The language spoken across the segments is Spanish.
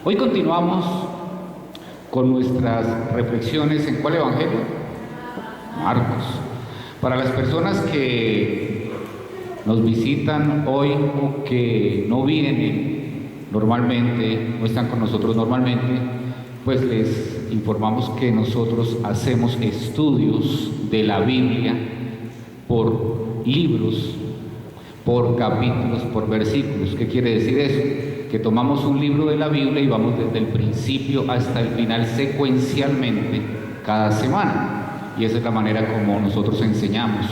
Hoy continuamos con nuestras reflexiones. ¿En cuál evangelio? Marcos. Para las personas que nos visitan hoy o que no vienen normalmente, no están con nosotros normalmente, pues les informamos que nosotros hacemos estudios de la Biblia por libros, por capítulos, por versículos. ¿Qué quiere decir eso? Que tomamos un libro de la Biblia y vamos desde el principio hasta el final secuencialmente cada semana. Y esa es la manera como nosotros enseñamos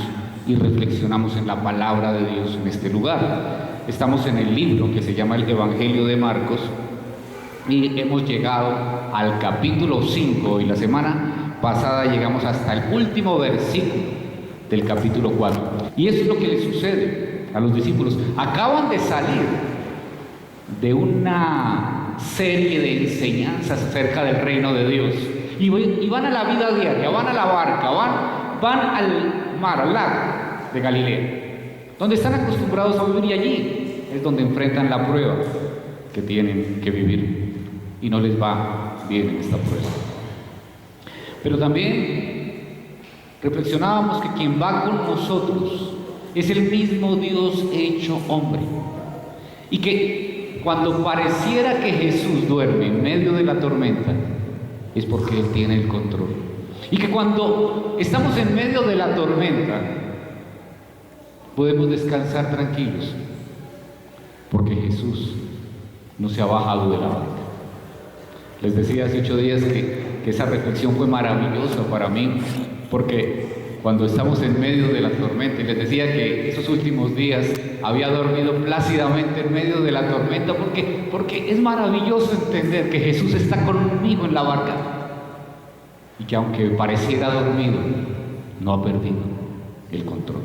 y reflexionamos en la palabra de Dios en este lugar. Estamos en el libro que se llama el Evangelio de Marcos y hemos llegado al capítulo 5 y la semana pasada llegamos hasta el último versículo del capítulo 4. Y eso es lo que le sucede a los discípulos. Acaban de salir de una serie de enseñanzas acerca del reino de Dios y van a la vida diaria, van a la barca, van al mar, al lago de Galilea, donde están acostumbrados a vivir, y allí es donde enfrentan la prueba que tienen que vivir y no les va bien en esta prueba. Pero también reflexionábamos que quien va con nosotros es el mismo Dios hecho hombre, y que cuando pareciera que Jesús duerme en medio de la tormenta, es porque Él tiene el control. Y que cuando estamos en medio de la tormenta, podemos descansar tranquilos, porque Jesús no se ha bajado de la barca. Les decía hace 8 días que esa reflexión fue maravillosa para mí, porque cuando estamos en medio de la tormenta, y les decía que esos últimos días había dormido plácidamente en medio de la tormenta, porque es maravilloso entender que Jesús está conmigo en la barca y que aunque pareciera dormido, no ha perdido el control.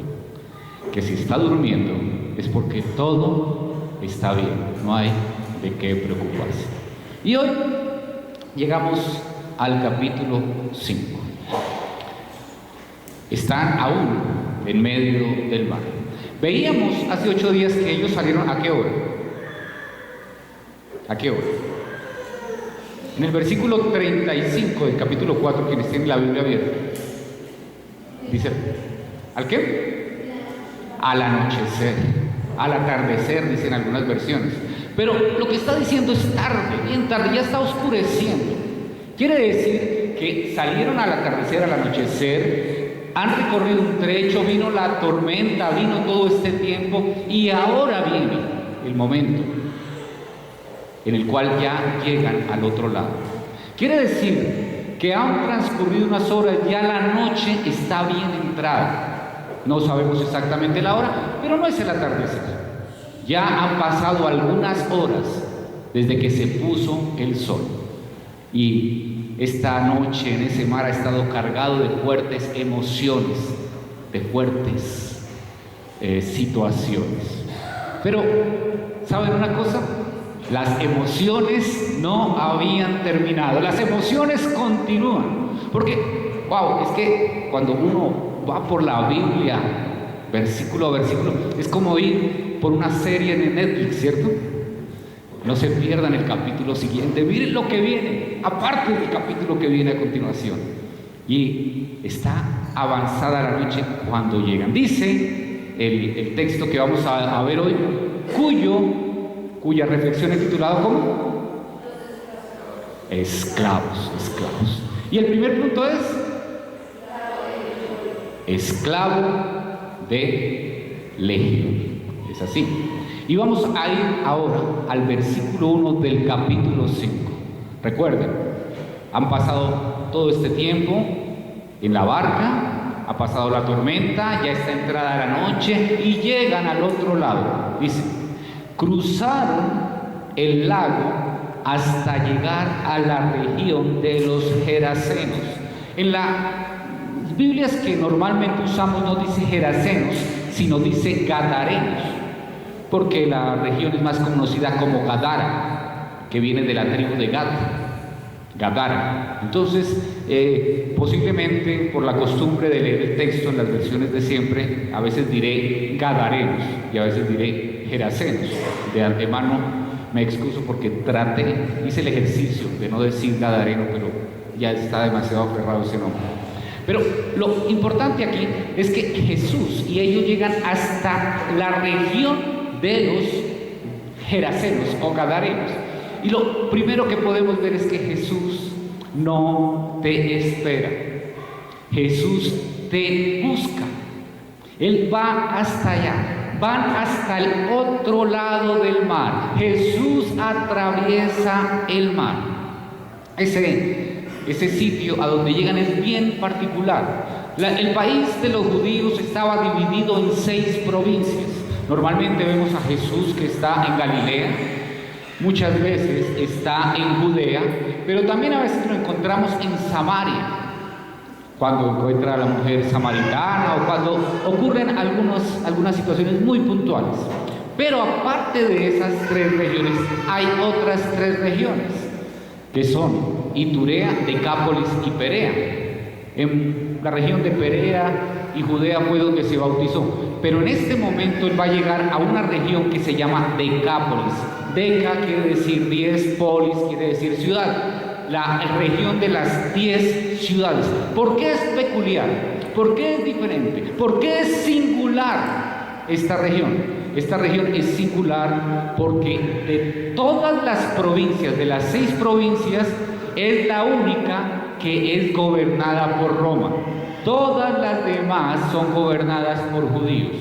Que si está durmiendo es porque todo está bien, no hay de qué preocuparse. Y hoy llegamos al capítulo 5. Están aún en medio del mar. Veíamos hace 8 días que ellos salieron. ¿A qué hora? ¿A qué hora? En el versículo 35 del capítulo 4, quienes tienen la Biblia abierta, dice: ¿al qué? Al anochecer, al atardecer, dicen algunas versiones. Pero lo que está diciendo es tarde, bien tarde, ya está oscureciendo. Quiere decir que salieron al atardecer, al anochecer, han recorrido un trecho, vino la tormenta, vino todo este tiempo, y ahora viene el momento en el cual ya llegan al otro lado. Quiere decir que han transcurrido unas horas, ya la noche está bien entrada. No sabemos exactamente la hora, pero no es el atardecer. Ya han pasado algunas horas desde que se puso el sol. Y esta noche en ese mar ha estado cargado de fuertes emociones, de fuertes situaciones. Pero, ¿saben una cosa? Las emociones no habían terminado, las emociones continúan. Porque, wow, es que cuando uno va por la Biblia, versículo a versículo, es como ir por una serie de Netflix, ¿cierto? No se pierdan el capítulo siguiente, miren lo que viene, aparte del capítulo que viene a continuación. Y está avanzada la noche cuando llegan. Dice el texto que vamos a ver hoy, cuya reflexión he titulado como Esclavos. Y el primer punto es esclavo de legión. Es así. Y vamos a ir ahora al versículo 1 del capítulo 5. Recuerden, han pasado todo este tiempo en la barca, ha pasado la tormenta, ya está entrada la noche y llegan al otro lado. Dice: cruzaron el lago hasta llegar a la región de los Gerasenos. En las Biblias que normalmente usamos no dice Gerasenos, sino dice Gadarenos, porque la región es más conocida como Gadara, que viene de la tribu de Gad, Gadara. Entonces, posiblemente por la costumbre de leer el texto en las versiones de siempre, a veces diré Gadarenos y a veces diré Gerasenos. De antemano Me excuso porque hice el ejercicio de no decir gadareno, pero ya está demasiado aferrado ese nombre. Pero lo importante aquí es que Jesús y ellos llegan hasta la región de los gerasenos o gadarenos. Y lo primero que podemos ver es que Jesús no te espera. Jesús te busca. Él va hasta allá. Van hasta el otro lado del mar. Jesús atraviesa el mar. Ese sitio a donde llegan es bien particular. El país de los judíos estaba dividido en 6 provincias. Normalmente vemos a Jesús que está en Galilea, muchas veces está en Judea, pero también a veces lo encontramos en Samaria, cuando encuentra a la mujer samaritana o cuando ocurren algunas situaciones muy puntuales. Pero aparte de esas 3 regiones, hay otras 3 regiones, que son Iturea, Decápolis y Perea. En la región de Perea y Judea fue donde se bautizó. Pero en este momento él va a llegar a una región que se llama Decápolis. Deca quiere decir 10, polis quiere decir ciudad. La región de las 10 ciudades. ¿Por qué es peculiar? ¿Por qué es diferente? ¿Por qué es singular esta región? Esta región es singular porque de todas las provincias, de las 6 provincias, es la única que es gobernada por Roma. Todas las demás son gobernadas por judíos.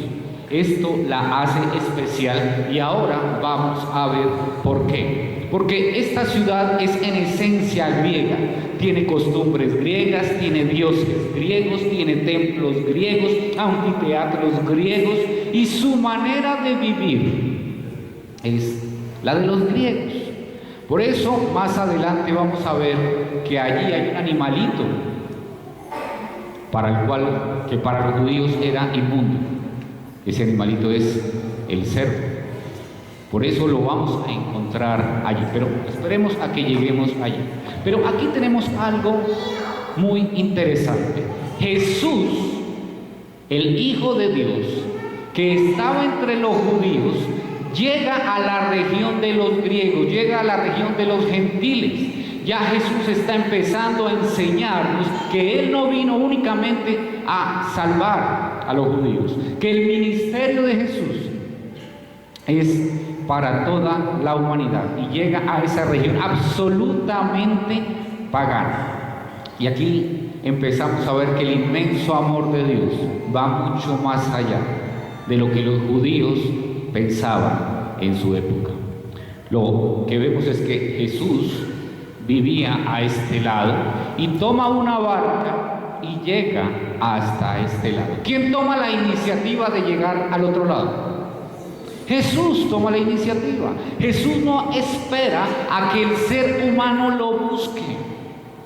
Esto la hace especial y ahora vamos a ver por qué. Porque esta ciudad es en esencia griega, tiene costumbres griegas, tiene dioses griegos, tiene templos griegos, anfiteatros griegos y su manera de vivir es la de los griegos. Por eso más adelante vamos a ver que allí hay un animalito para los judíos era inmundo. Ese animalito es el cerdo. Por eso lo vamos a encontrar allí, pero esperemos a que lleguemos allí. Pero aquí tenemos algo muy interesante. Jesús, el Hijo de Dios, que estaba entre los judíos, llega a la región de los griegos, llega a la región de los gentiles. Ya Jesús está empezando a enseñarnos que Él no vino únicamente a salvar a los judíos, que el ministerio de Jesús es para toda la humanidad y llega a esa región absolutamente pagana. Y aquí empezamos a ver que el inmenso amor de Dios va mucho más allá de lo que los judíos pensaban en su época. Lo que vemos es que Jesús vivía a este lado y toma una barca y llega hasta este lado. ¿Quién toma la iniciativa de llegar al otro lado? Jesús toma la iniciativa. Jesús no espera a que el ser humano lo busque.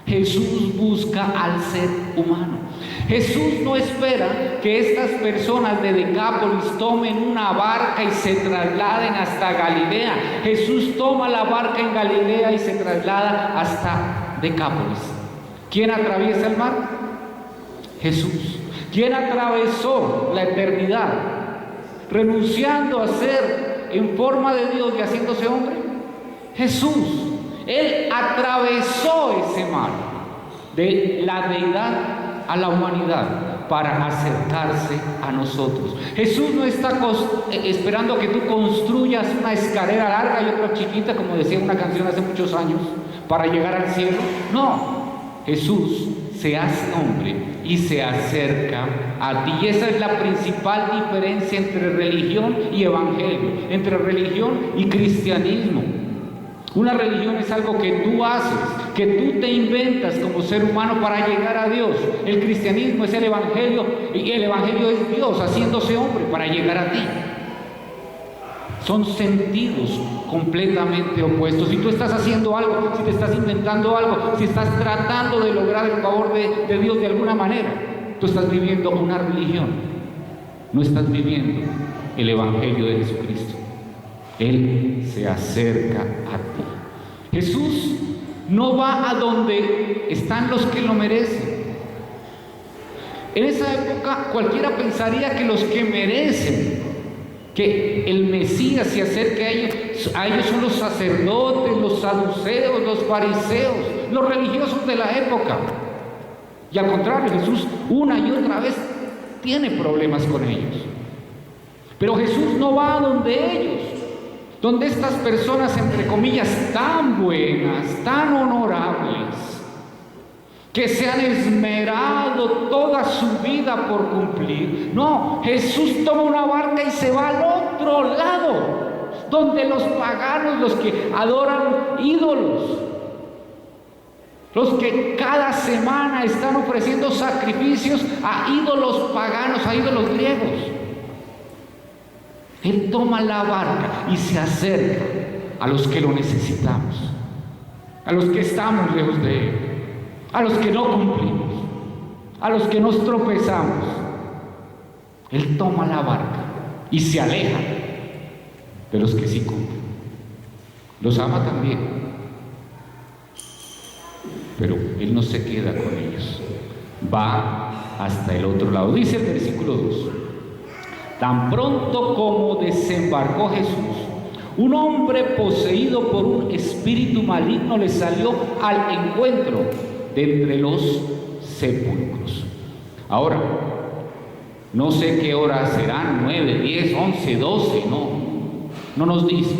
Jesús busca al ser humano. Jesús no espera que estas personas de Decápolis tomen una barca y se trasladen hasta Galilea. Jesús toma la barca en Galilea y se traslada hasta Decápolis. ¿Quién atraviesa el mar? Jesús. ¿Quién atravesó la eternidad renunciando a ser en forma de Dios y haciéndose hombre? Jesús. Él atravesó ese mar de la deidad a la humanidad para acercarse a nosotros. Jesús no está esperando que tú construyas una escalera larga y otra chiquita, como decía una canción hace muchos años, para llegar al cielo. No, Jesús se hace hombre y se acerca a ti. Y esa es la principal diferencia entre religión y evangelio, entre religión y cristianismo. Una religión es algo que tú haces, que tú te inventas como ser humano para llegar a Dios. El cristianismo es el evangelio y el evangelio es Dios haciéndose hombre para llegar a ti. Son sentidos completamente opuestos. Si tú estás haciendo algo, si te estás inventando algo, si estás tratando de lograr el favor de Dios de alguna manera, tú estás viviendo una religión. No estás viviendo el evangelio de Jesucristo. Él se acerca a ti. Jesús no va a donde están los que lo merecen. En esa época cualquiera pensaría que los que merecen que el Mesías se acerque a ellos. A ellos son los sacerdotes, los saduceos, los fariseos, los religiosos de la época. Y al contrario, Jesús una y otra vez tiene problemas con ellos. Pero Jesús no va donde ellos, donde estas personas, entre comillas, tan buenas, tan honorables, que se han esmerado toda su vida por cumplir. No, Jesús toma una barca y se va al otro lado, donde los paganos, los que adoran ídolos, los que cada semana están ofreciendo sacrificios a ídolos paganos, a ídolos griegos. Él toma la barca y se acerca a los que lo necesitamos, a los que estamos lejos de Él, a los que no cumplimos, a los que nos tropezamos. Él toma la barca y se aleja de los que sí cumplen. Los ama también, pero Él no se queda con ellos, va hasta el otro lado. Dice el versículo 2: tan pronto como desembarcó Jesús, un hombre poseído por un espíritu maligno le salió al encuentro de entre los sepulcros. Ahora, no sé qué horas serán, 9, 10, 11, 12, no nos dice.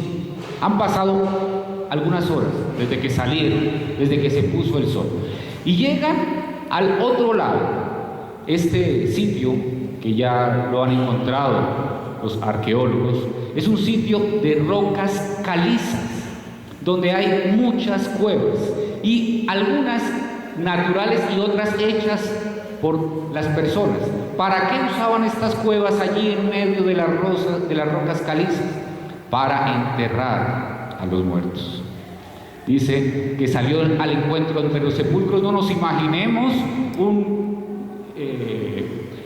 Han pasado algunas horas desde que salieron, desde que se puso el sol, y llegan al otro lado. Este sitio, que ya lo han encontrado los arqueólogos, es un sitio de rocas calizas, donde hay muchas cuevas, y algunas naturales y otras hechas por las personas. ¿Para qué usaban estas cuevas allí en medio de las rocas calizas? Para enterrar a los muertos. Dice que salió al encuentro entre los sepulcros. No nos imaginemos un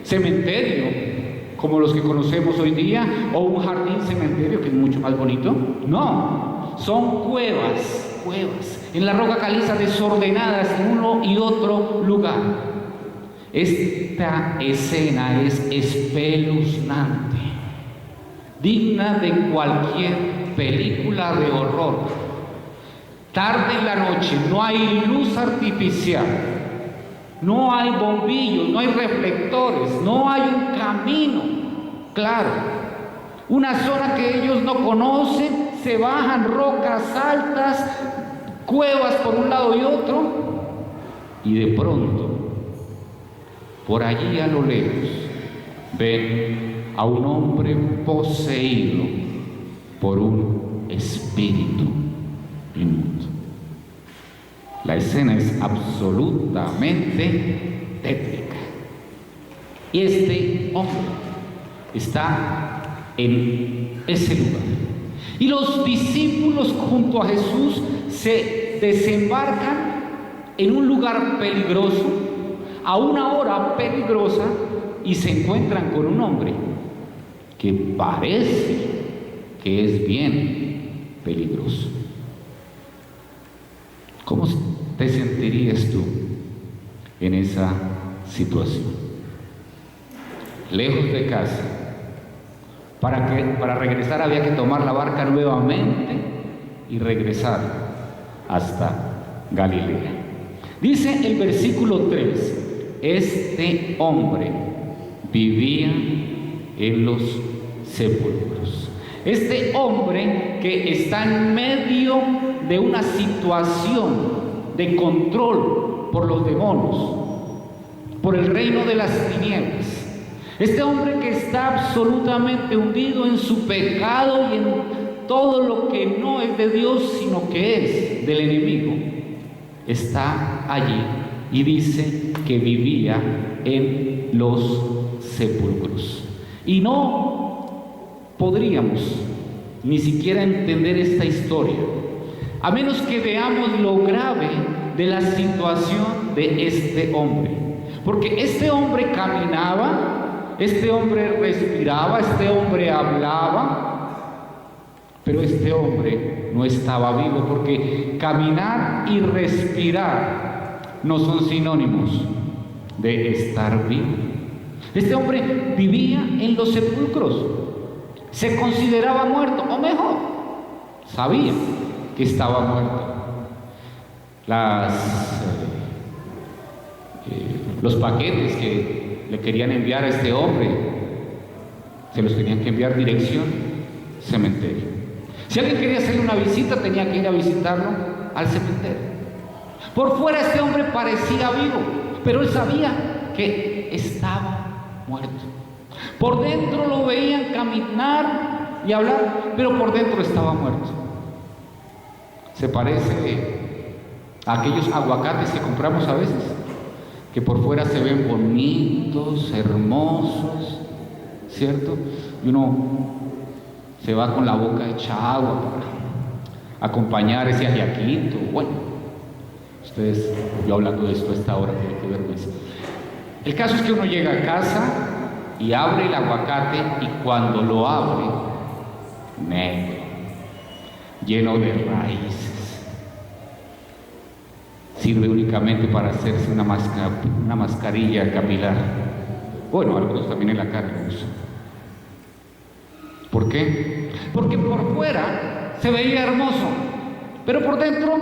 cementerio como los que conocemos hoy día, o un jardín cementerio que es mucho más bonito. No, son cuevas en la roca caliza, desordenadas en uno y otro lugar. Esta escena es espeluznante, digna de cualquier película de horror. Tarde en la noche, no hay luz artificial, no hay bombillos, no hay reflectores, no hay un camino claro. Una zona que ellos no conocen, se bajan rocas altas, cuevas por un lado y otro, y de pronto, por allí a lo lejos, ven a un hombre poseído por un espíritu inmundo. La escena es absolutamente tétrica. Y este hombre está en ese lugar. Y los discípulos junto a Jesús se desembarcan en un lugar peligroso, a una hora peligrosa, y se encuentran con un hombre que parece que es bien peligroso. ¿Cómo te sentirías tú en esa situación? Lejos de casa. Para regresar había que tomar la barca nuevamente y regresar hasta Galilea. Dice el versículo 3: este hombre vivía en los sepulcros. Este hombre que está en medio de una situación de control por los demonios, por el reino de las tinieblas. Este hombre que está absolutamente hundido en su pecado y en todo lo que no es de Dios, sino que es del enemigo, está allí y dice que vivía en los sepulcros. Y no podríamos ni siquiera entender esta historia a menos que veamos lo grave de la situación de este hombre. Porque este hombre caminaba, este hombre respiraba, este hombre hablaba, pero este hombre no estaba vivo, porque caminar y respirar no son sinónimos de estar vivo. Este hombre vivía en los sepulcros. Se consideraba muerto, o mejor, sabía que estaba muerto. Los paquetes que le querían enviar a este hombre, se los tenían que enviar dirección cementerio. Si alguien quería hacerle una visita, tenía que ir a visitarlo al cementerio. Por fuera este hombre parecía vivo, pero él sabía que estaba muerto. Por dentro lo veían caminar y hablar, pero por dentro estaba muerto. Se parece a aquellos aguacates que compramos a veces, que por fuera se ven bonitos, hermosos, ¿cierto? Y uno se va con la boca hecha agua para acompañar ese ajiaquito. Bueno, ustedes, yo hablando de esto a esta hora, qué vergüenza. El caso es que uno llega a casa y abre el aguacate, y cuando lo abre, negro, lleno de raíces. Sirve únicamente para hacerse una mascarilla capilar. Bueno, algunos también en la cara lo usan. ¿Por qué? Porque por fuera se veía hermoso, pero por dentro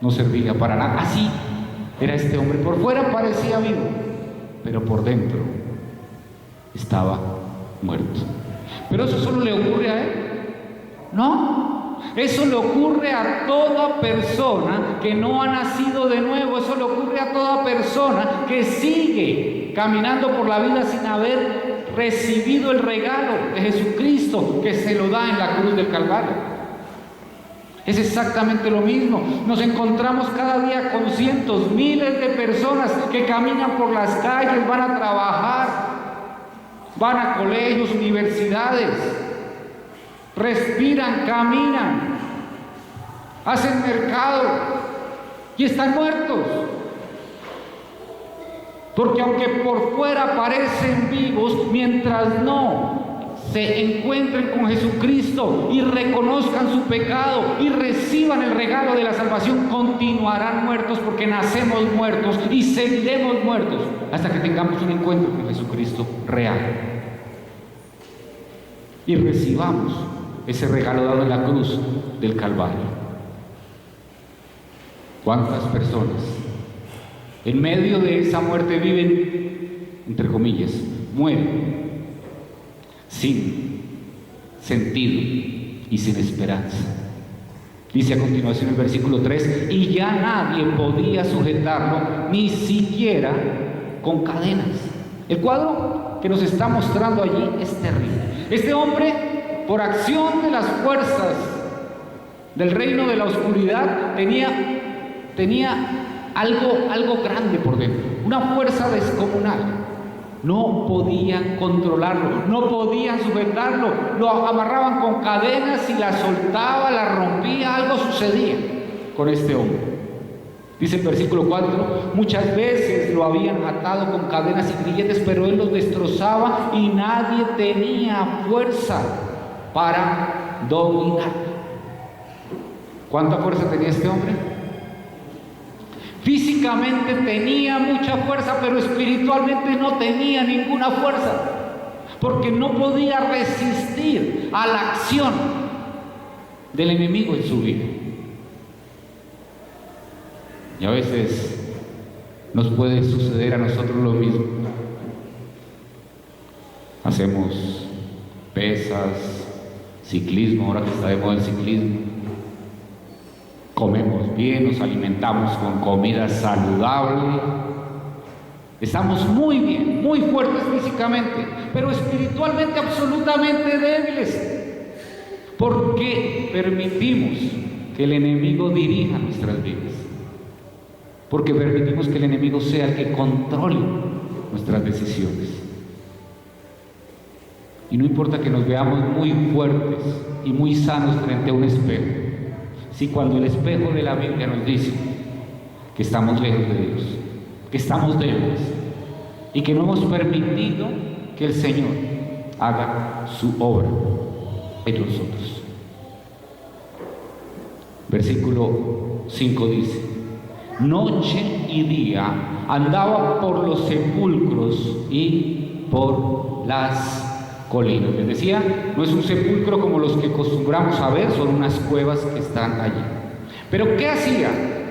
no servía para nada. Así era este hombre. Por fuera parecía vivo, pero por dentro estaba muerto. ¿Pero eso solo le ocurre a él? No, eso le ocurre a toda persona que no ha nacido de nuevo. Eso le ocurre a toda persona que sigue caminando por la vida sin haber recibido el regalo de Jesucristo, que se lo da en la cruz del Calvario. Es exactamente lo mismo. Nos encontramos cada día con cientos, miles de personas que caminan por las calles, van a trabajar, van a colegios, universidades, respiran, caminan, hacen mercado y están muertos. Porque aunque por fuera parecen vivos, mientras no se encuentren con Jesucristo y reconozcan su pecado y reciban el regalo de la salvación, continuarán muertos, porque nacemos muertos y seguiremos muertos hasta que tengamos un encuentro con Jesucristo real y recibamos ese regalo dado en la cruz del Calvario. ¿Cuántas personas en medio de esa muerte viven, entre comillas, mueren sin sentido y sin esperanza? Dice a continuación el versículo 3: y ya nadie podía sujetarlo, ni siquiera con cadenas. El cuadro que nos está mostrando allí es terrible. Este hombre, por acción de las fuerzas del reino de la oscuridad, tenía algo grande por dentro, una fuerza descomunal. No podían controlarlo, no podían sujetarlo, lo amarraban con cadenas y la soltaba, la rompía, algo sucedía con este hombre. Dice el versículo 4: muchas veces lo habían atado con cadenas y grilletes, pero él los destrozaba y nadie tenía fuerza para dominarlo. ¿Cuánta fuerza tenía este hombre? Físicamente tenía mucha fuerza, pero espiritualmente no tenía ninguna fuerza, porque no podía resistir a la acción del enemigo en su vida. Y a veces nos puede suceder a nosotros lo mismo. Hacemos pesas, ciclismo, ahora que está de moda el ciclismo. Comemos bien, nos alimentamos con comida saludable, estamos muy bien, muy fuertes físicamente, pero espiritualmente absolutamente débiles, porque permitimos que el enemigo dirija nuestras vidas, porque permitimos que el enemigo sea el que controle nuestras decisiones. Y no importa que nos veamos muy fuertes y muy sanos frente a un espejo, si cuando el espejo de la Biblia nos dice que estamos lejos de Dios, que estamos débiles y que no hemos permitido que el Señor haga su obra en nosotros. Versículo 5 dice: noche y día andaba por los sepulcros y por las colinas. Les decía, no es un sepulcro como los que acostumbramos a ver, son unas cuevas que están allí. Pero ¿qué hacía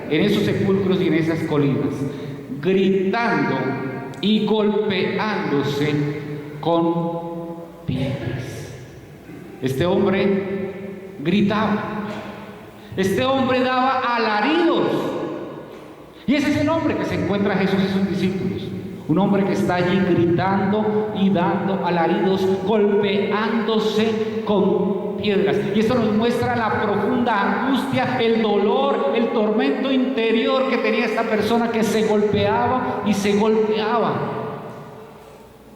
en esos sepulcros y en esas colinas? Gritando y golpeándose con piedras. Este hombre gritaba, este hombre daba alaridos, y ese es el hombre que se encuentra Jesús y sus discípulos, un hombre que está allí gritando y dando alaridos, golpeándose con piedras. Y esto nos muestra la profunda angustia, el dolor, el tormento interior que tenía esta persona, que se golpeaba y se golpeaba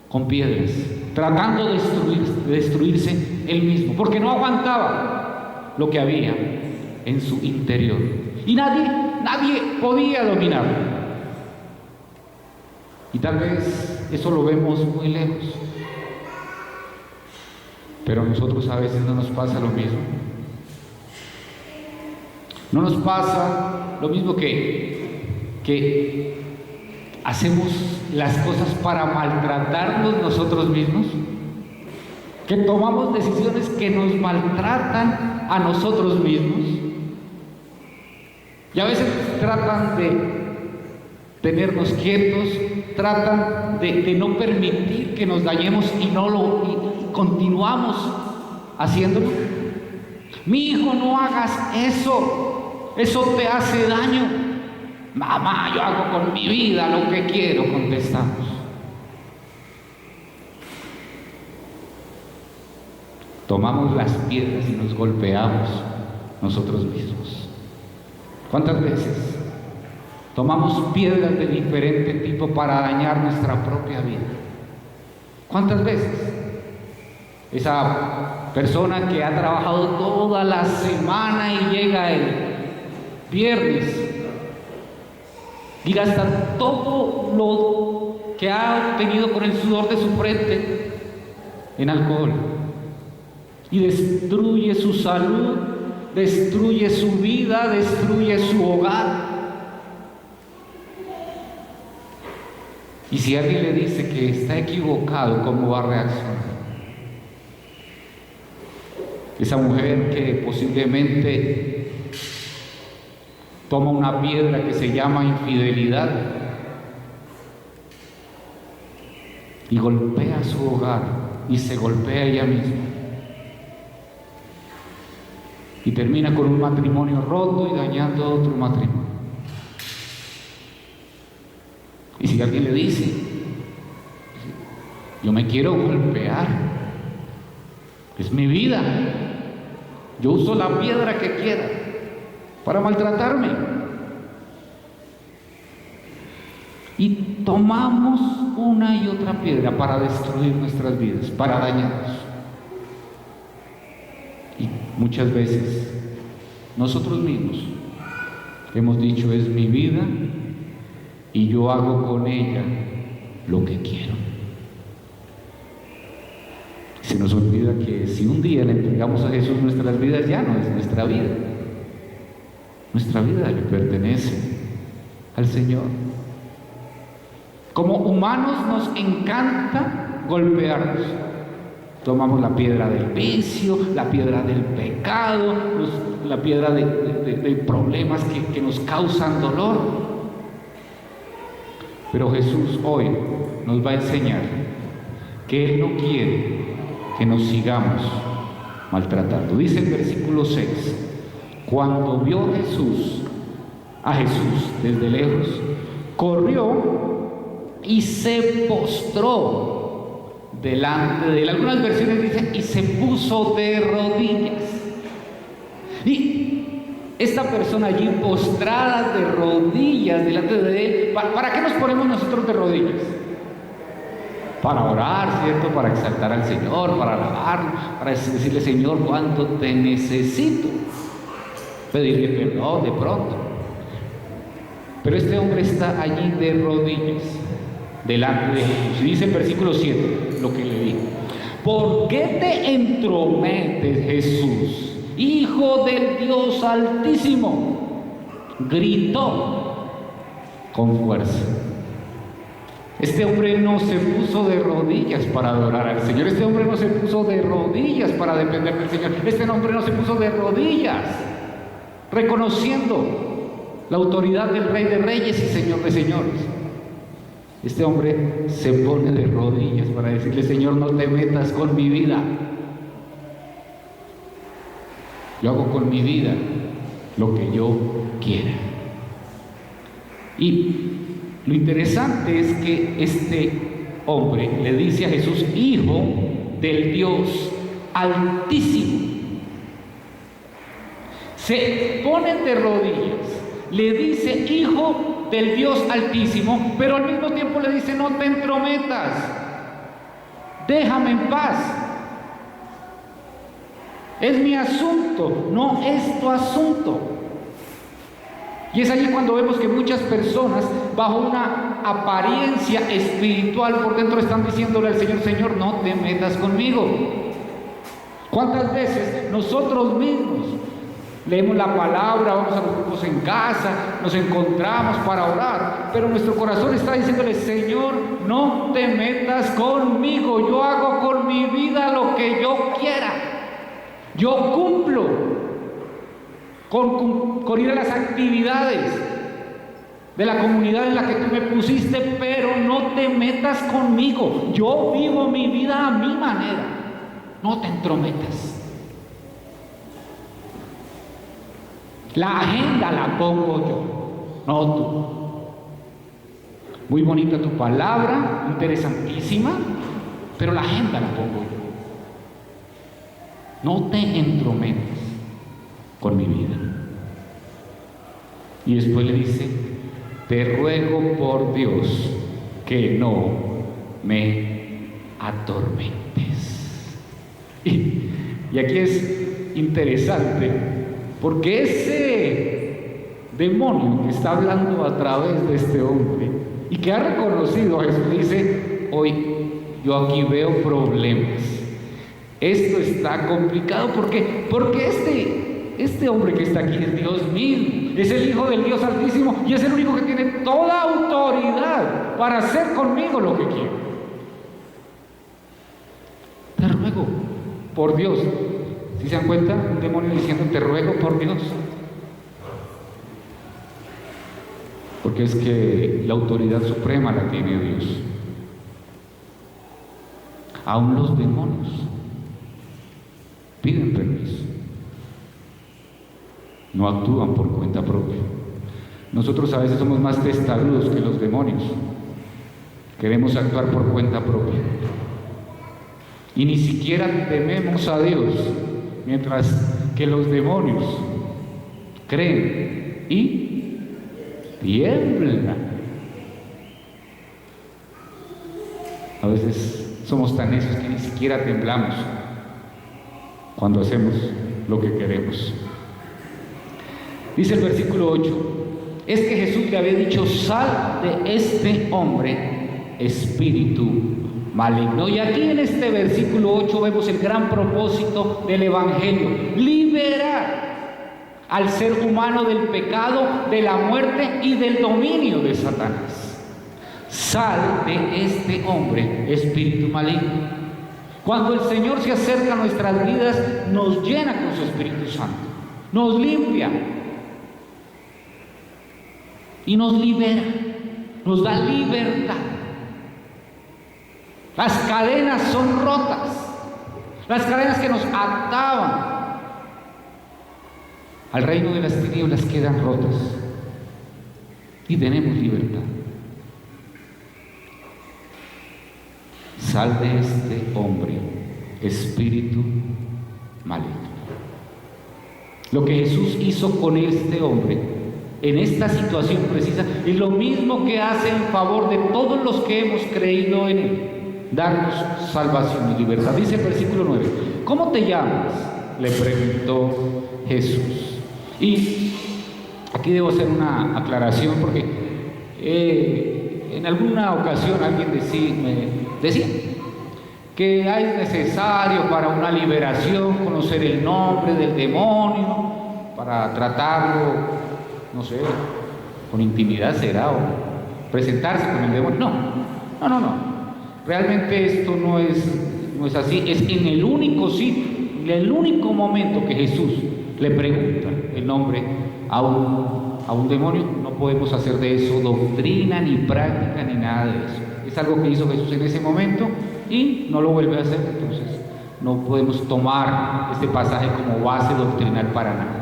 con piedras, tratando de destruirse él mismo, porque no aguantaba lo que había en su interior. Y nadie podía dominarlo. Y tal vez eso lo vemos muy lejos, pero a nosotros a veces no nos pasa lo mismo. No nos pasa lo mismo que hacemos las cosas para maltratarnos nosotros mismos, que tomamos decisiones que nos maltratan a nosotros mismos, y a veces tratan de tenernos quietos, tratan de no permitir que nos dañemos y continuamos haciéndolo. Mi hijo, no hagas eso te hace daño. Mamá, yo hago con mi vida lo que quiero, contestamos. Tomamos las piedras y nos golpeamos nosotros mismos. ¿Cuántas veces tomamos piedras de diferente tipo para dañar nuestra propia vida? ¿Cuántas veces esa persona que ha trabajado toda la semana y llega el viernes y gasta todo lo que ha obtenido con el sudor de su frente en alcohol, y destruye su salud, destruye su vida, destruye su hogar? Y si alguien le dice que está equivocado, ¿cómo va a reaccionar? Esa mujer que posiblemente toma una piedra que se llama infidelidad y golpea su hogar y se golpea ella misma, y termina con un matrimonio roto y dañando otro matrimonio. Y si alguien le dice, yo me quiero golpear, es mi vida, yo uso la piedra que quiera para maltratarme, y tomamos una y otra piedra para destruir nuestras vidas, para dañarnos. Y muchas veces nosotros mismos hemos dicho, es mi vida y yo hago con ella lo que quiero. Se nos olvida que si un día le entregamos a Jesús nuestras vidas, ya no es nuestra vida. Nuestra vida le pertenece al Señor. Como humanos nos encanta golpearnos. Tomamos la piedra del vicio, la piedra del pecado, la piedra de problemas que nos causan dolor. Pero Jesús hoy nos va a enseñar que Él no quiere que nos sigamos maltratando. Dice el versículo 6, cuando vio a Jesús desde lejos, corrió y se postró delante de él. Algunas versiones dicen, y se puso de rodillas. Y esta persona allí postrada de rodillas delante de él, ¿para qué nos ponemos nosotros de rodillas? Para orar, ¿cierto? Para exaltar al Señor, para alabarlo, para decirle, Señor, cuánto te necesito, pedirle perdón de pronto. Pero este hombre está allí de rodillas delante de Jesús. Y dice el versículo 7 lo que le dijo: ¿por qué te entrometes, Jesús, Hijo del Dios Altísimo? Gritó con fuerza. Este hombre no se puso de rodillas para adorar al Señor. Este hombre no se puso de rodillas para depender del Señor. Este hombre no se puso de rodillas reconociendo la autoridad del Rey de Reyes y Señor de Señores. Este hombre se pone de rodillas para decirle: Señor, no te metas con mi vida. Yo hago con mi vida lo que yo quiera. Y lo interesante es que este hombre le dice a Jesús: Hijo del Dios Altísimo. Se pone de rodillas, le dice: Hijo del Dios Altísimo, pero al mismo tiempo le dice: no te entrometas, déjame en paz. Es mi asunto, no es tu asunto. Y es allí cuando vemos que muchas personas, bajo una apariencia espiritual, por dentro están diciéndole al Señor: Señor, no te metas conmigo. ¿Cuántas veces nosotros mismos leemos la palabra, vamos a los grupos en casa, nos encontramos para orar, pero nuestro corazón está diciéndole: Señor, no te metas conmigo, yo hago con mi vida lo que yo quiera, yo cumplo con ir a las actividades de la comunidad en la que tú me pusiste, pero no te metas conmigo, yo vivo mi vida a mi manera, no te entrometas. La agenda la pongo yo, no tú. Muy bonita tu palabra, interesantísima, pero la agenda la pongo yo. No te entrometas con mi vida. Y después le dice: te ruego por Dios que no me atormentes. Y aquí es interesante, porque ese demonio que está hablando a través de este hombre y que ha reconocido a Jesús, dice: hoy yo aquí veo problemas, esto está complicado, porque este hombre que está aquí es Dios mismo, es el Hijo del Dios Altísimo y es el único que tiene toda autoridad para hacer conmigo lo que quiere. Te ruego por Dios. ¿Sí se dan cuenta? Un demonio diciendo: te ruego por Dios. Porque es que la autoridad suprema la tiene Dios. Aún los demonios piden permiso, no actúan por cuenta propia. Nosotros a veces somos más testarudos que los demonios, queremos actuar por cuenta propia y ni siquiera tememos a Dios, mientras que los demonios creen y tiemblan. A veces somos tan necios que ni siquiera temblamos cuando hacemos lo que queremos. Dice el versículo 8: es que Jesús le había dicho: sal de este hombre, espíritu maligno. Y aquí en este versículo 8 vemos el gran propósito del Evangelio: liberar al ser humano del pecado, de la muerte y del dominio de Satanás. Sal de este hombre, espíritu maligno. Cuando el Señor se acerca a nuestras vidas, nos llena con su Espíritu Santo, nos limpia y nos libera, nos da libertad. Las cadenas son rotas, las cadenas que nos ataban al reino de las tinieblas quedan rotas y tenemos libertad. Sal de este hombre, espíritu maligno. Lo que Jesús hizo con este hombre en esta situación precisa es lo mismo que hace en favor de todos los que hemos creído en Él: darnos salvación y libertad. Dice el versículo 9: ¿cómo te llamas?, le preguntó Jesús. Y aquí debo hacer una aclaración, porque en alguna ocasión alguien decía que es necesario para una liberación conocer el nombre del demonio para tratarlo, no sé, con intimidad será, o presentarse con el demonio. No. Realmente esto no es así. Es en el único sitio, en el único momento que Jesús le pregunta el nombre a un demonio. No podemos hacer de eso doctrina, ni práctica, ni nada de eso. Es algo que hizo Jesús en ese momento y no lo vuelve a hacer. Entonces no podemos tomar este pasaje como base doctrinal para nada.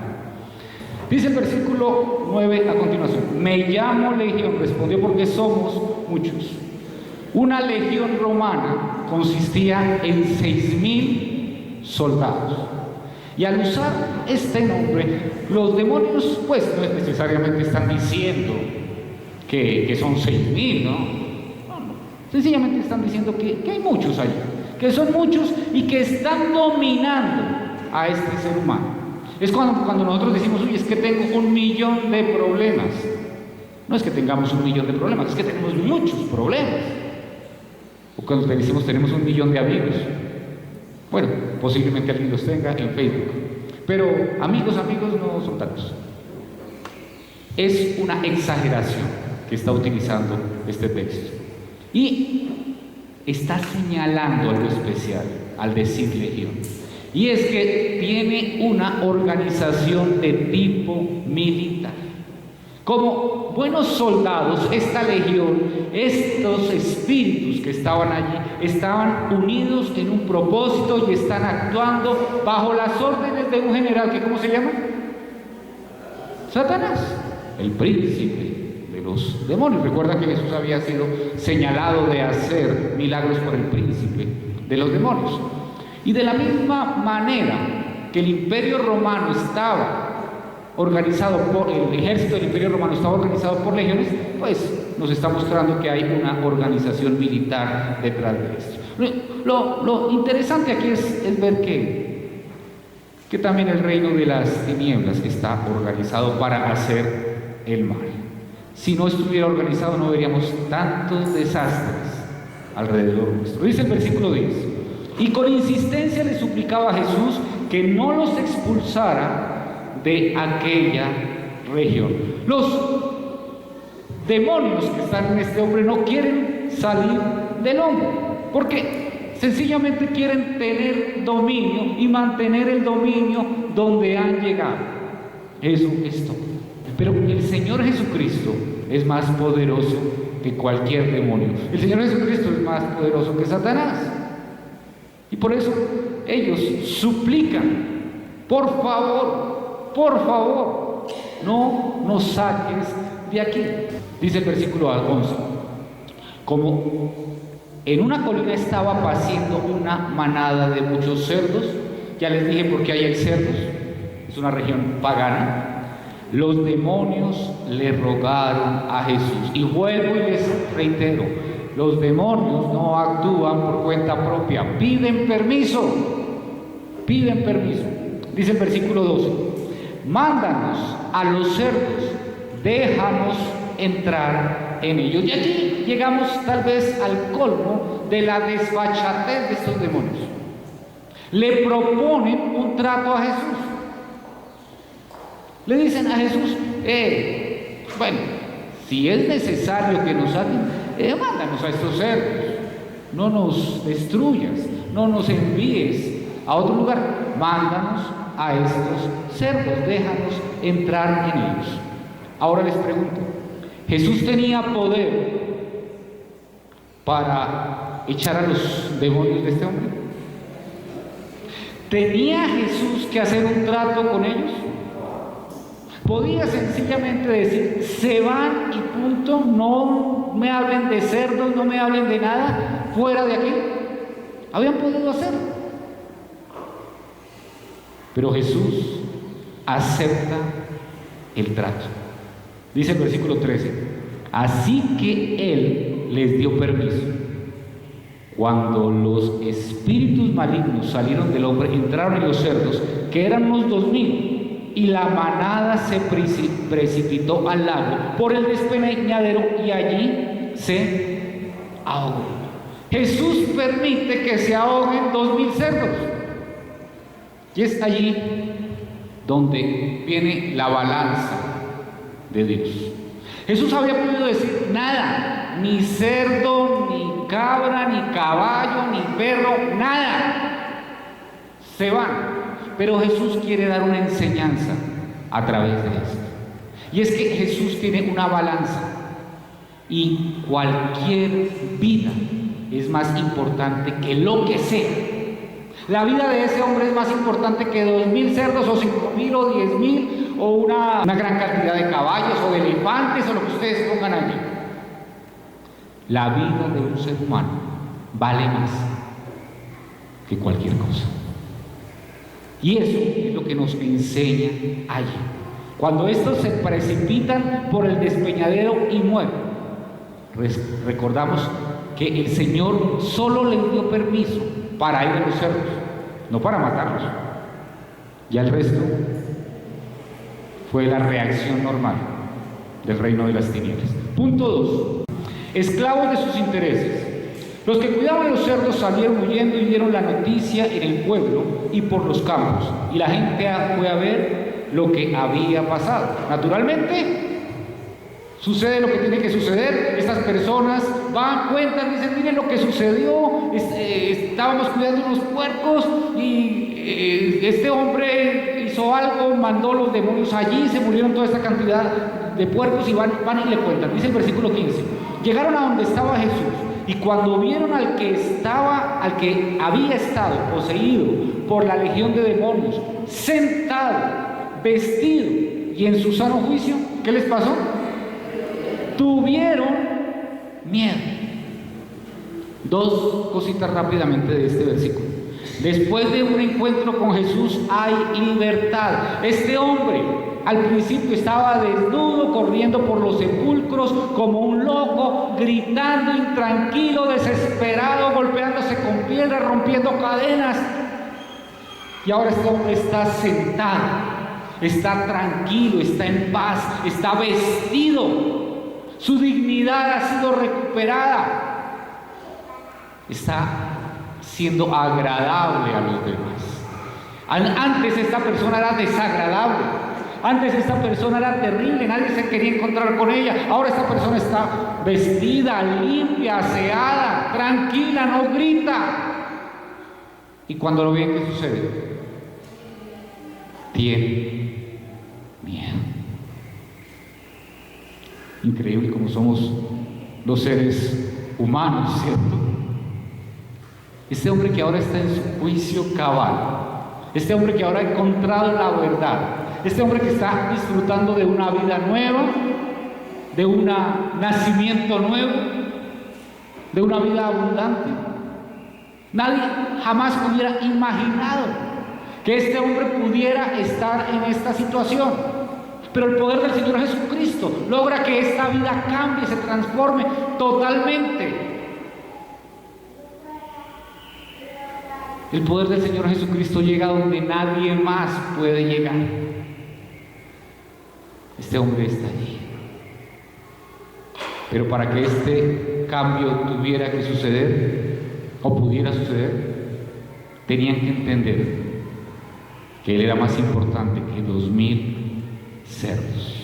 Dice el versículo 9 a continuación: me llamo legión, respondió, porque somos muchos. Una legión romana consistía en 6.000 soldados. Y al usar este nombre, los demonios pues no necesariamente están diciendo que son 6.000, ¿no? Sencillamente están diciendo que hay muchos allí, que son muchos y que están dominando a este ser humano. Es cuando nosotros decimos, uy, es que tengo 1.000.000 de problemas. No es que tengamos 1.000.000 de problemas, es que tenemos muchos problemas. O cuando decimos tenemos 1.000.000 de amigos. Bueno, posiblemente alguien los tenga en Facebook. Pero amigos no son tantos. Es una exageración que está utilizando este texto. Y está señalando algo especial al decir legión. Y es que tiene una organización de tipo militar. Como buenos soldados, esta legión, estos espíritus que estaban allí, estaban unidos en un propósito y están actuando bajo las órdenes de un general que, ¿cómo se llama? Satanás, el príncipe de los demonios. Recuerda que Jesús había sido señalado de hacer milagros por el príncipe de los demonios. Y de la misma manera que el imperio romano estaba organizado el ejército del imperio romano estaba organizado por legiones, pues nos está mostrando que hay una organización militar detrás de esto. Lo interesante aquí es ver que también el reino de las tinieblas está organizado para hacer el mal. Si no estuviera organizado no veríamos tantos desastres alrededor nuestro. Dice el versículo 10: y con insistencia le suplicaba a Jesús que no los expulsara de aquella región. Los demonios que están en este hombre no quieren salir del hombre, porque sencillamente quieren tener dominio y mantener el dominio donde han llegado. Eso es todo. Pero el Señor Jesucristo es más poderoso que cualquier demonio. El Señor Jesucristo es más poderoso que Satanás. Y por eso ellos suplican: por favor, no nos saques de aquí. Dice el versículo 11: como en una colina estaba paciendo una manada de muchos cerdos. Ya les dije por qué ahí hay cerdos, es una región pagana. Los demonios le rogaron a Jesús, y vuelvo y les reitero: los demonios no actúan por cuenta propia, piden permiso. Dice el versículo 12: mándanos a los cerdos, déjanos entrar en ellos. Y aquí llegamos tal vez al colmo de la desfachatez de estos demonios. Le proponen un trato a Jesús. Le dicen a Jesús: bueno, si es necesario que nos saquen, mándanos a estos cerdos, no nos destruyas, no nos envíes a otro lugar, mándanos a estos cerdos, déjanos entrar en ellos. Ahora les pregunto: ¿Jesús tenía poder para echar a los demonios de este hombre? ¿Tenía Jesús que hacer un trato con ellos? ¿Podía sencillamente decir: se van y punto, no me hablen de cerdos, no me hablen de nada, fuera de aquí? Habían podido hacerlo. Pero Jesús acepta el trato. Dice el versículo 13: así que Él les dio permiso. Cuando los espíritus malignos salieron del hombre, entraron en los cerdos, que eran unos 2.000, y la manada se precipitó al lago por el despeñadero y allí se ahogó. Jesús permite que se ahoguen 2.000 cerdos. Y es allí donde viene la balanza de Dios. Jesús había podido decir: nada, nada, ni cerdo, ni cabra, ni caballo, ni perro, nada. Se van. Pero Jesús quiere dar una enseñanza a través de esto. Y es que Jesús tiene una balanza y cualquier vida es más importante que lo que sea. La vida de ese hombre es más importante que 2.000 cerdos o 5.000 o 10.000 o una gran cantidad de caballos o de elefantes o lo que ustedes pongan allí. La vida de un ser humano vale más que cualquier cosa. Y eso es lo que nos enseña allí. Cuando estos se precipitan por el despeñadero y mueren, recordamos que el Señor solo les dio permiso para ir a los cerdos, no para matarlos. Ya el resto fue la reacción normal del reino de las tinieblas. Punto 2. Esclavos de sus intereses. Los que cuidaban los cerdos salieron huyendo y dieron la noticia en el pueblo y por los campos, y la gente fue a ver lo que había pasado. Naturalmente, sucede lo que tiene que suceder. Estas personas van, cuentan, dicen: miren lo que sucedió, estábamos cuidando unos puercos y este hombre hizo algo, mandó los demonios allí, se murieron toda esta cantidad de puercos, y van y le cuentan. Dice el versículo 15: llegaron a donde estaba Jesús, y cuando vieron al que había estado poseído por la legión de demonios, sentado, vestido y en su sano juicio, ¿qué les pasó? Tuvieron miedo. Dos cositas rápidamente de este versículo. Después de un encuentro con Jesús hay libertad. Este hombre al principio estaba desnudo, corriendo por los sepulcros como un loco, gritando, intranquilo, desesperado, golpeándose con piedras, rompiendo cadenas. Y ahora este hombre está sentado, está tranquilo, está en paz, está vestido. Su dignidad ha sido recuperada. Está siendo agradable a los demás. Antes esta persona era desagradable. Antes esta persona era terrible, nadie se quería encontrar con ella. Ahora esta persona está vestida, limpia, aseada, tranquila, no grita. Y cuando lo ven, ¿qué sucede? Tiene miedo. Increíble como somos los seres humanos, ¿cierto? Este hombre que ahora está en su juicio cabal, este hombre que ahora ha encontrado la verdad, este hombre que está disfrutando de una vida nueva, de un nacimiento nuevo, de una vida abundante. Nadie jamás hubiera imaginado que este hombre pudiera estar en esta situación. Pero el poder del Señor Jesucristo logra que esta vida cambie, se transforme totalmente. El poder del Señor Jesucristo llega donde nadie más puede llegar. Este hombre está allí. Pero para que este cambio tuviera que suceder, o pudiera suceder, tenían que entender que Él era más importante que 2.000 cerdos.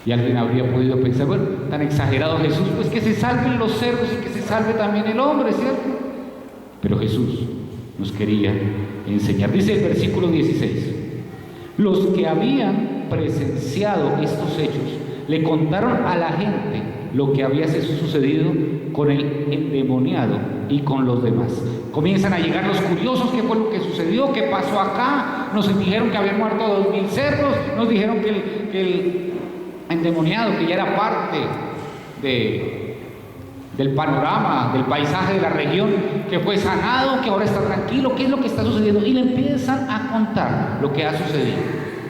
Y alguien habría podido pensar: bueno, tan exagerado Jesús, pues que se salven los cerdos y que se salve también el hombre, ¿cierto? Pero Jesús nos quería enseñar. Dice el versículo 16: los que habían presenciado estos hechos le contaron a la gente lo que había sucedido con el endemoniado y con los demás. Comienzan a llegar los curiosos: ¿qué fue lo que sucedió? ¿Qué pasó acá? Nos dijeron que habían muerto 2.000 cerdos, nos dijeron que el endemoniado, que ya era parte del panorama, del paisaje de la región, que fue sanado, que ahora está tranquilo. ¿Qué es lo que está sucediendo? Y le empiezan a contar lo que ha sucedido.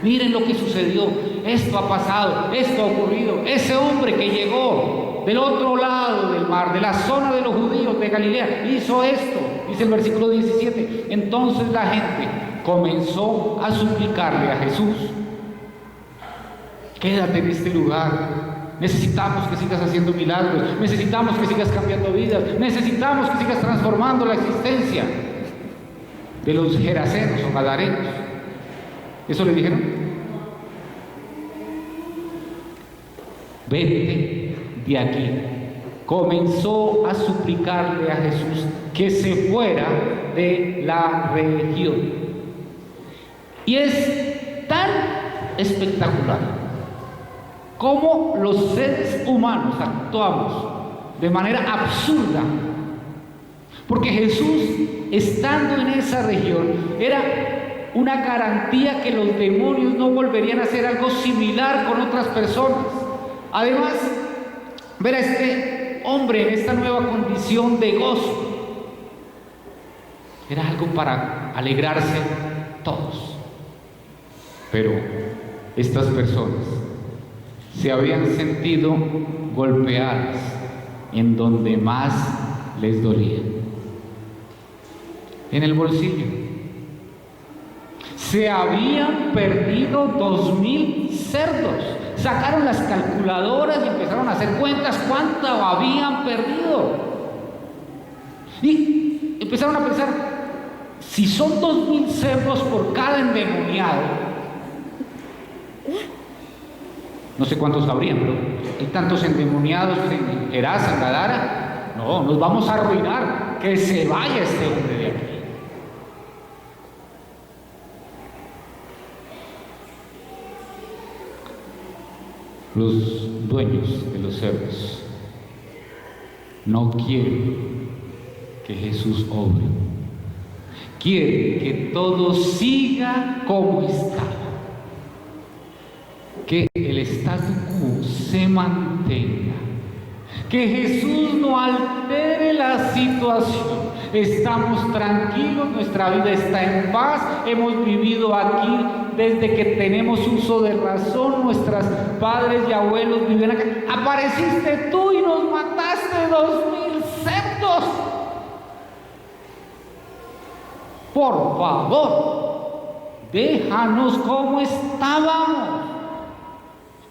Miren lo que sucedió, esto ha pasado, esto ha ocurrido. Ese hombre que llegó del otro lado del mar, de la zona de los judíos de Galilea, hizo esto. Dice el versículo 17: entonces la gente comenzó a suplicarle a Jesús: quédate en este lugar, necesitamos que sigas haciendo milagros, necesitamos que sigas cambiando vidas, necesitamos que sigas transformando la existencia de los gerasenos o gadarenos. ¿Eso le dijeron? vete de aquí. Comenzó a suplicarle a Jesús que se fuera de la región. Y es tan espectacular cómo los seres humanos actuamos de manera absurda, porque Jesús, estando en esa región, era una garantía que los demonios no volverían a hacer algo similar con otras personas. Además, ver a este hombre en esta nueva condición de gozo era algo para alegrarse todos. Pero estas personas se habían sentido golpeadas en donde más les dolía, en el bolsillo. Se habían perdido 2,000 cerdos. Sacaron las calculadoras y empezaron a hacer cuentas cuánto habían perdido. Y empezaron a pensar, si son 2,000 cerdos por cada endemoniado, no sé cuántos habrían, pero hay tantos endemoniados en Gerasa, en Gadara. No, nos vamos a arruinar. Que se vaya este hombre de aquí. Los dueños de los cerdos no quieren que Jesús obre. Quieren que todo siga como está. Que el statu quo se mantenga. Que Jesús no altere la situación. Estamos tranquilos, nuestra vida está en paz, hemos vivido aquí desde que tenemos uso de razón, nuestros padres y abuelos vivían acá. Apareciste tú y nos mataste 2,000 cerdos. Por favor, déjanos como estábamos.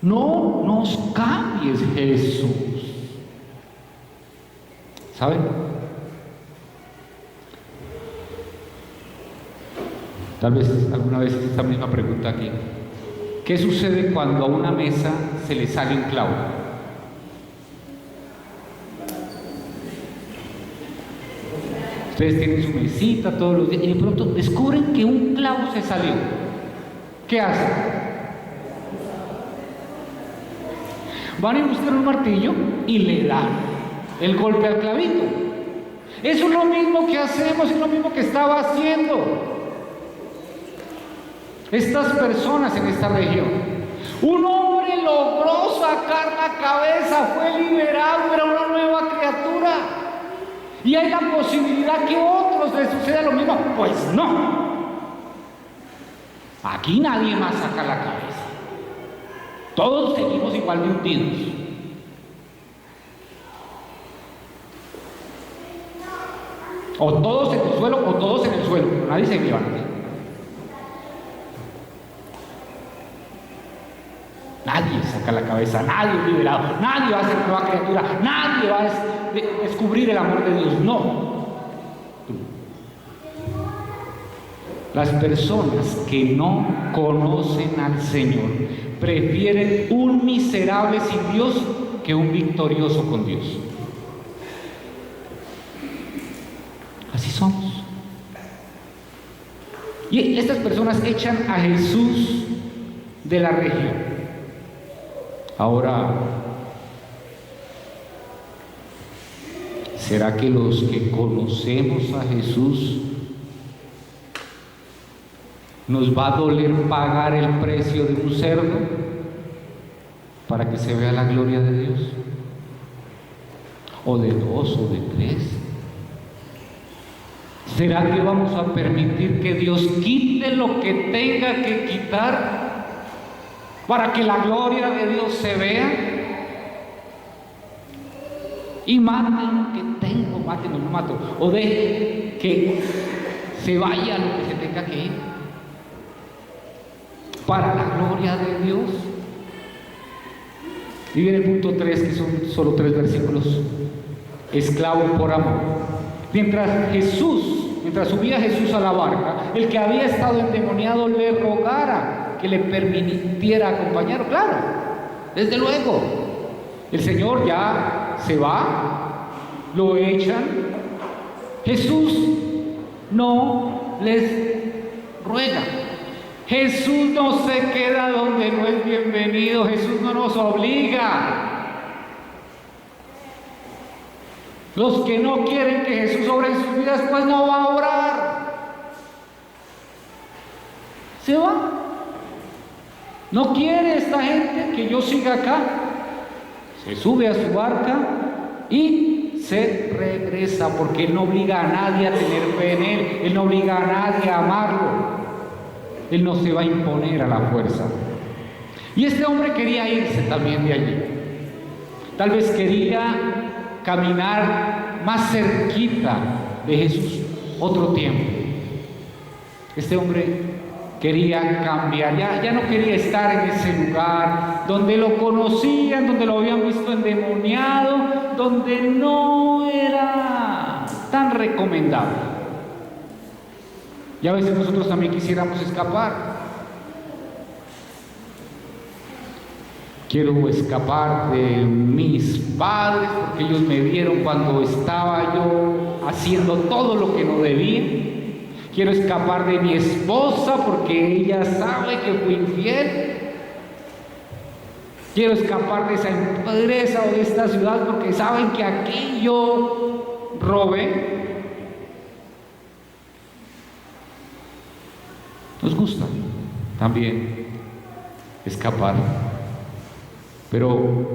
No nos cambies, Jesús. ¿Saben? Tal vez alguna vez esta misma pregunta aquí. ¿Qué sucede cuando a una mesa se le sale un clavo? Ustedes tienen su mesita todos los días y de pronto descubren que un clavo se salió. ¿Qué hacen? Van y buscan un martillo y le dan el golpe al clavito. Eso es lo mismo que hacemos, es lo mismo que estaba haciendo estas personas en esta región. Un hombre logró sacar la cabeza, fue liberado, era una nueva criatura. Y hay la posibilidad que a otros les suceda lo mismo. Pues no. Aquí nadie más saca la cabeza. Todos seguimos igual de hundidos. O todos en el suelo o todos en el suelo, pero nadie se levanta. Nadie saca la cabeza, nadie es liberado, nadie va a ser nueva criatura, nadie va a descubrir el amor de Dios. No. Las personas que no conocen al Señor prefieren un miserable sin Dios que un victorioso con Dios. Así somos. Y estas personas echan a Jesús de la región. Ahora, ¿será que los que conocemos a Jesús nos va a doler pagar el precio de un cerdo para que se vea la gloria de Dios? ¿O de 2 o de 3? ¿Será que vamos a permitir que Dios quite lo que tenga que quitar para que la gloria de Dios se vea? Y maten lo que tengo, maten, no mato, o deje que se vaya lo que se tenga que ir para la gloria de Dios. Y viene el punto 3, que son solo 3 versículos. Esclavo por amor. Mientras subía Jesús a la barca, el que había estado endemoniado le rogara que le permitiera acompañarlo. Claro, desde luego, El Señor ya se va, lo echan. Jesús no les ruega. Jesús no se queda donde no es bienvenido. Jesús no nos obliga. Los que no quieren que Jesús obre en sus vidas, pues no va a orar. Se va. No quiere esta gente que yo siga acá. Se sube a su barca y se regresa, porque Él no obliga a nadie a tener fe en Él. Él no obliga a nadie a amarlo. Él no se va a imponer a la fuerza. Y este hombre quería irse también de allí. Tal vez quería caminar más cerquita de Jesús otro tiempo. Este hombre quería cambiar, ya no quería estar en ese lugar donde lo conocían, donde lo habían visto endemoniado, donde no era tan recomendable. Y a veces nosotros también quisiéramos escapar. Quiero escapar de mis padres porque ellos me vieron cuando estaba yo haciendo todo lo que no debía. Quiero escapar de mi esposa porque ella sabe que fui infiel. Quiero escapar de esa empresa o de esta ciudad porque saben que aquí yo robé. Nos gusta también escapar. Pero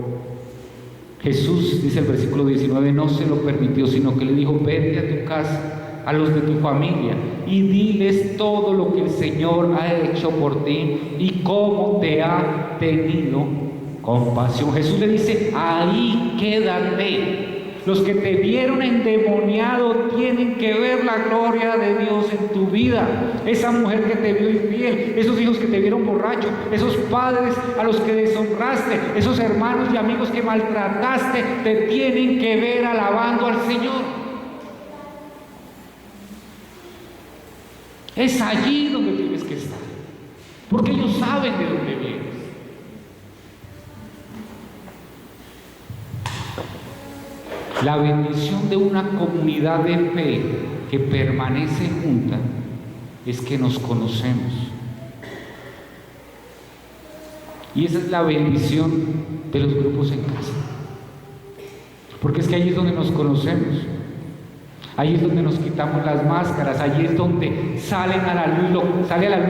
Jesús, dice el versículo 19, no se lo permitió, sino que le dijo: vete a tu casa, a los de tu familia, y diles todo lo que el Señor ha hecho por ti y cómo te ha tenido compasión. Jesús le dice: ahí quédate. Los que te vieron endemoniado tienen que ver la gloria de Dios en tu vida. Esa mujer que te vio infiel, esos hijos que te vieron borracho, esos padres a los que deshonraste, esos hermanos y amigos que maltrataste, te tienen que ver alabando al Señor. Es allí donde tienes que estar, porque ellos saben de dónde vienes. La bendición de una comunidad de fe que permanece junta es que nos conocemos. Y esa es la bendición de los grupos en casa. Porque es que ahí es donde nos conocemos. Ahí es donde nos quitamos las máscaras. Ahí es donde sale a la luz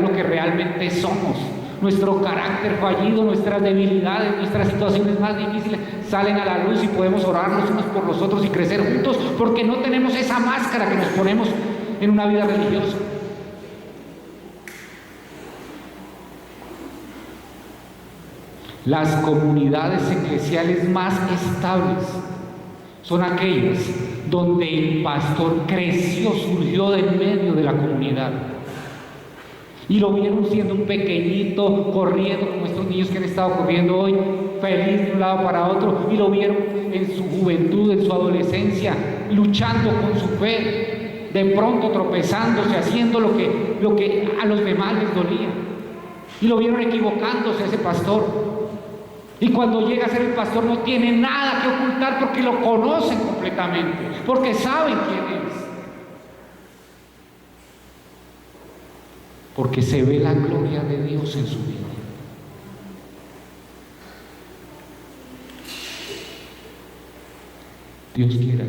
lo que realmente somos. Nuestro carácter fallido, nuestras debilidades, nuestras situaciones más difíciles salen a la luz y podemos orar los unos por los otros y crecer juntos, porque no tenemos esa máscara que nos ponemos en una vida religiosa. Las comunidades eclesiales más estables son aquellas donde el pastor creció, surgió del medio de la comunidad. Y lo vieron siendo un pequeñito, corriendo como estos niños que han estado corriendo hoy, feliz de un lado para otro, y lo vieron en su juventud, en su adolescencia, luchando con su fe, de pronto tropezándose, haciendo lo que a los demás les dolía. Y lo vieron equivocándose a ese pastor. Y cuando llega a ser el pastor no tiene nada que ocultar porque lo conocen completamente, porque saben quién es. Porque se ve la gloria de Dios en su vida. Dios quiera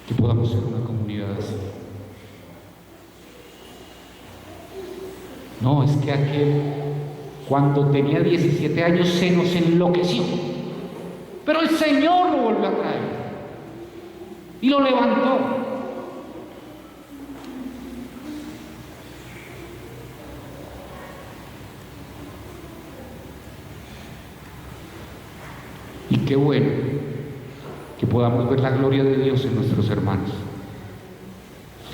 que podamos ser una comunidad así. No, es que aquel, cuando tenía 17 años, se nos enloqueció. Pero el Señor lo volvió a traer y lo levantó. Y qué bueno que podamos ver la gloria de Dios en nuestros hermanos.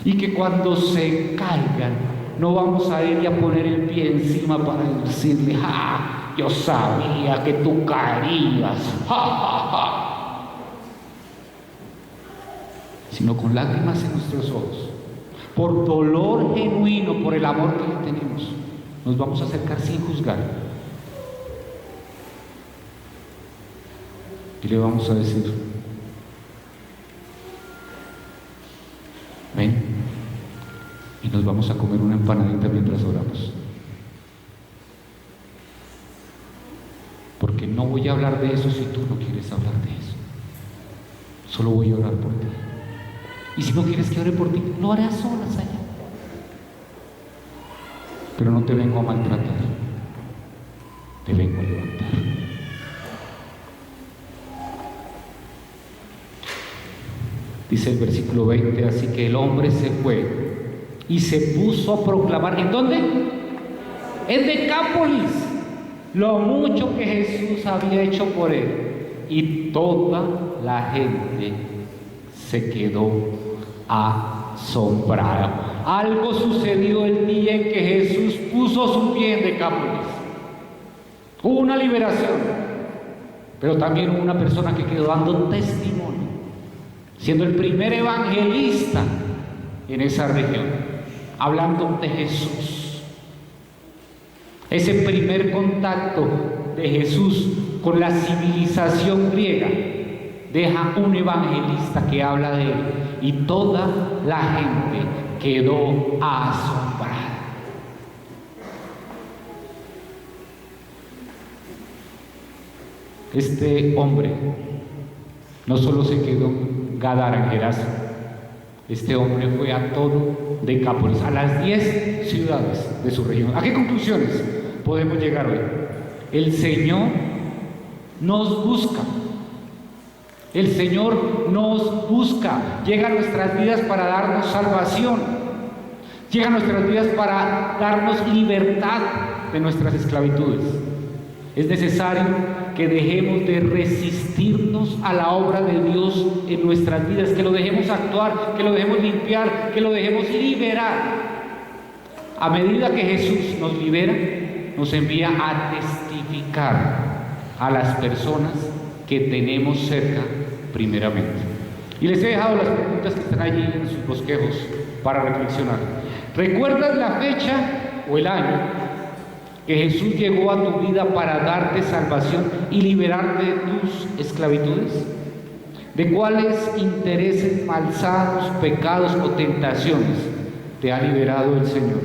Y que cuando se caigan, no vamos a ir y a poner el pie encima para decirle: ¡ja! Yo sabía que tú caerías. ¡Ja, ja, ja! Sino con lágrimas en nuestros ojos, por dolor genuino, por el amor que le tenemos, nos vamos a acercar sin juzgar. Y le vamos a decir: ven, y nos vamos a comer una empanadita mientras oramos. Porque no voy a hablar de eso si tú no quieres hablar de eso. Solo voy a orar por ti. Y si no quieres que ore por ti, lo haré a solas allá. Pero no te vengo a maltratar, te vengo a levantar. Dice el versículo 20: así que el hombre se fue y se puso a proclamar. ¿En dónde? En Decápolis, lo mucho que Jesús había hecho por él. Y toda la gente se quedó asombrada. Algo sucedió el día en que Jesús puso su pie en Decápolis. Hubo una liberación, pero también hubo una persona que quedó dando testimonio, siendo el primer evangelista en esa región, hablando de Jesús. Ese primer contacto de Jesús con la civilización griega deja un evangelista que habla de él, y toda la gente quedó asombrada. Este hombre no solo se quedó en Gadara, en Gerasa. Este hombre fue a todo Decápolis, a las 10 ciudades de su región. ¿A qué conclusiones podemos llegar hoy? El Señor nos busca. El Señor nos busca. Llega a nuestras vidas para darnos salvación. Llega a nuestras vidas para darnos libertad de nuestras esclavitudes. Es necesario que dejemos de resistirnos a la obra de Dios en nuestras vidas, que lo dejemos actuar, que lo dejemos limpiar, que lo dejemos liberar. A medida que Jesús nos libera, nos envía a testificar a las personas que tenemos cerca primeramente. Y les he dejado las preguntas que están allí en sus bosquejos para reflexionar. ¿Recuerdas la fecha o el año que Jesús llegó a tu vida para darte salvación y liberarte de tus esclavitudes? ¿De cuáles intereses malsanos, pecados o tentaciones te ha liberado el Señor?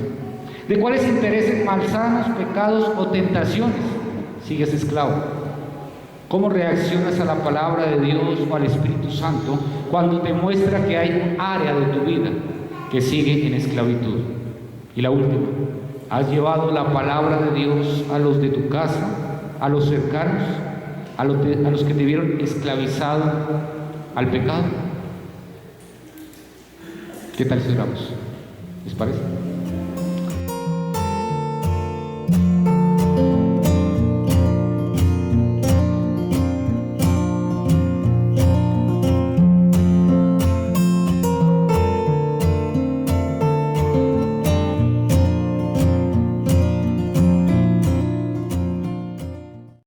¿De cuáles intereses malsanos, pecados o tentaciones sigues esclavo? ¿Cómo reaccionas a la palabra de Dios o al Espíritu Santo cuando te muestra que hay un área de tu vida que sigue en esclavitud? Y la última: ¿has llevado la palabra de Dios a los de tu casa, a los cercanos, a los que te vieron esclavizado al pecado? ¿Qué tal si oramos? ¿Les parece?